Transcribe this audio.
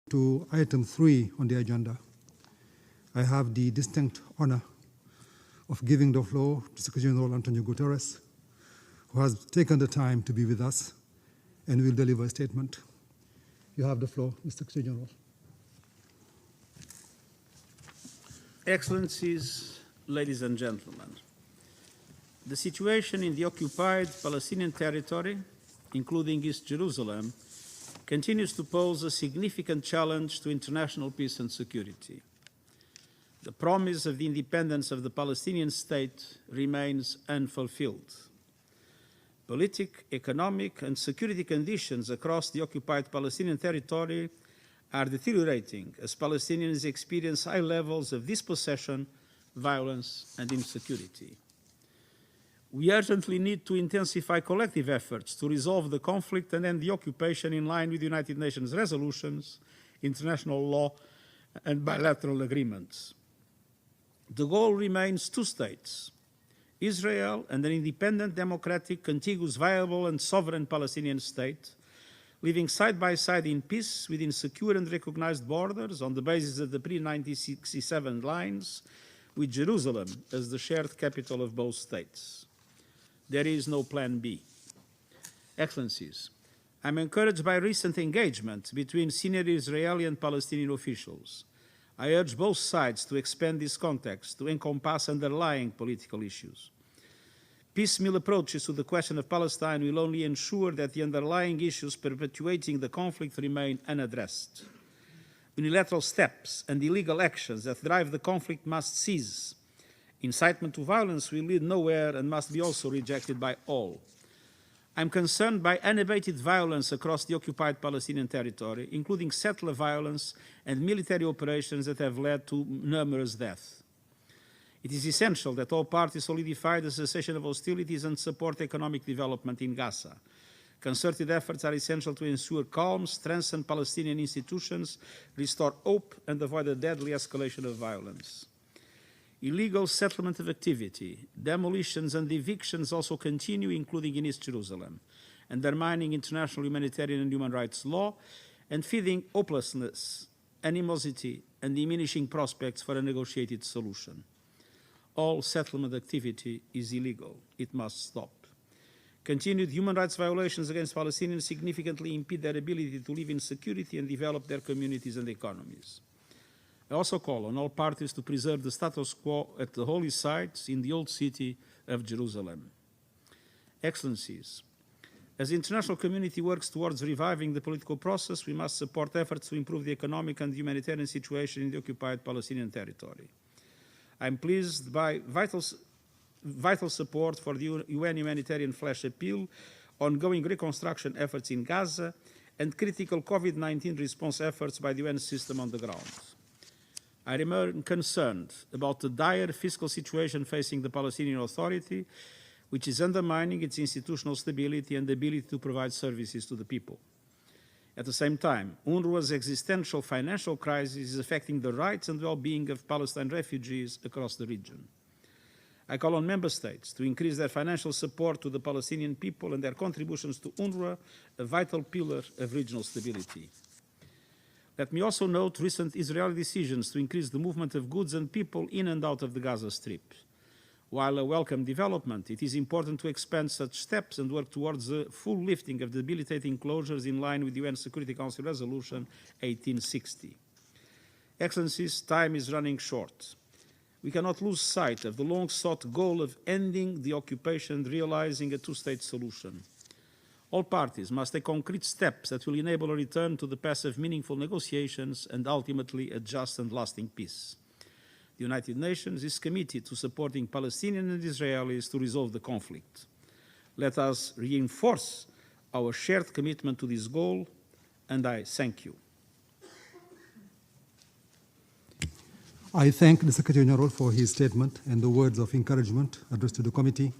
to item 3 on the agenda. I have the distinct honor of giving the floor to Secretary-General António Guterres, who has taken the time to be with us and will deliver a statement. You have the floor, Mr. Secretary-General. Excellencies, ladies and gentlemen, the situation in the occupied Palestinian territory, including East Jerusalem, continues to pose a significant challenge to international peace and security. The promise of the independence of the Palestinian State remains unfulfilled. Political, economic, and security conditions across the occupied Palestinian territory are deteriorating as Palestinians experience high levels of dispossession, violence, and insecurity. We urgently need to intensify collective efforts to resolve the conflict and end the occupation in line with United Nations resolutions, international law, and bilateral agreements. The goal remains 2 states, Israel and an independent, democratic, contiguous, viable, and sovereign Palestinian state, living side by side in peace within secure and recognized borders on the basis of the pre-1967 lines, with Jerusalem as the shared capital of both states. There is no plan B. Excellencies, I'm encouraged by recent engagement between senior Israeli and Palestinian officials. I urge both sides to expand this context to encompass underlying political issues. Piecemeal approaches to the question of Palestine will only ensure that the underlying issues perpetuating the conflict remain unaddressed. Unilateral steps and illegal actions that drive the conflict must cease. Incitement to violence will lead nowhere and must be also rejected by all. I'm concerned by unabated violence across the occupied Palestinian territory, including settler violence and military operations that have led to numerous deaths. It is essential that all parties solidify the cessation of hostilities and support economic development in Gaza. Concerted efforts are essential to ensure calm, strengthen Palestinian institutions, restore hope, and avoid a deadly escalation of violence. Illegal settlement of activity, demolitions and evictions also continue, including in East Jerusalem, undermining international humanitarian and human rights law and feeding hopelessness, animosity, and diminishing prospects for a negotiated solution. All settlement activity is illegal. It must stop. Continued human rights violations against Palestinians significantly impede their ability to live in security and develop their communities and economies. I also call on all parties to preserve the status quo at the holy sites in the old city of Jerusalem. Excellencies, as the international community works towards reviving the political process, we must support efforts to improve the economic and humanitarian situation in the occupied Palestinian territory. I am pleased by vital support for the UN humanitarian flash appeal, ongoing reconstruction efforts in Gaza, and critical COVID-19 response efforts by the UN system on the ground. I remain concerned about the dire fiscal situation facing the Palestinian Authority, which is undermining its institutional stability and ability to provide services to the people. At the same time, UNRWA's existential financial crisis is affecting the rights and well-being of Palestinian refugees across the region. I call on member states to increase their financial support to the Palestinian people and their contributions to UNRWA, a vital pillar of regional stability. Let me also note recent Israeli decisions to increase the movement of goods and people in and out of the Gaza Strip. While a welcome development, it is important to expand such steps and work towards the full lifting of debilitating closures in line with UN Security Council Resolution 1860. Excellencies, time is running short. We cannot lose sight of the long-sought goal of ending the occupation and realizing a 2-state solution. All parties must take concrete steps that will enable a return to the path of meaningful negotiations and ultimately a just and lasting peace. The United Nations is committed to supporting Palestinians and Israelis to resolve the conflict. Let us reinforce our shared commitment to this goal, and I thank you. I thank the Secretary-General for his statement and the words of encouragement addressed to the committee.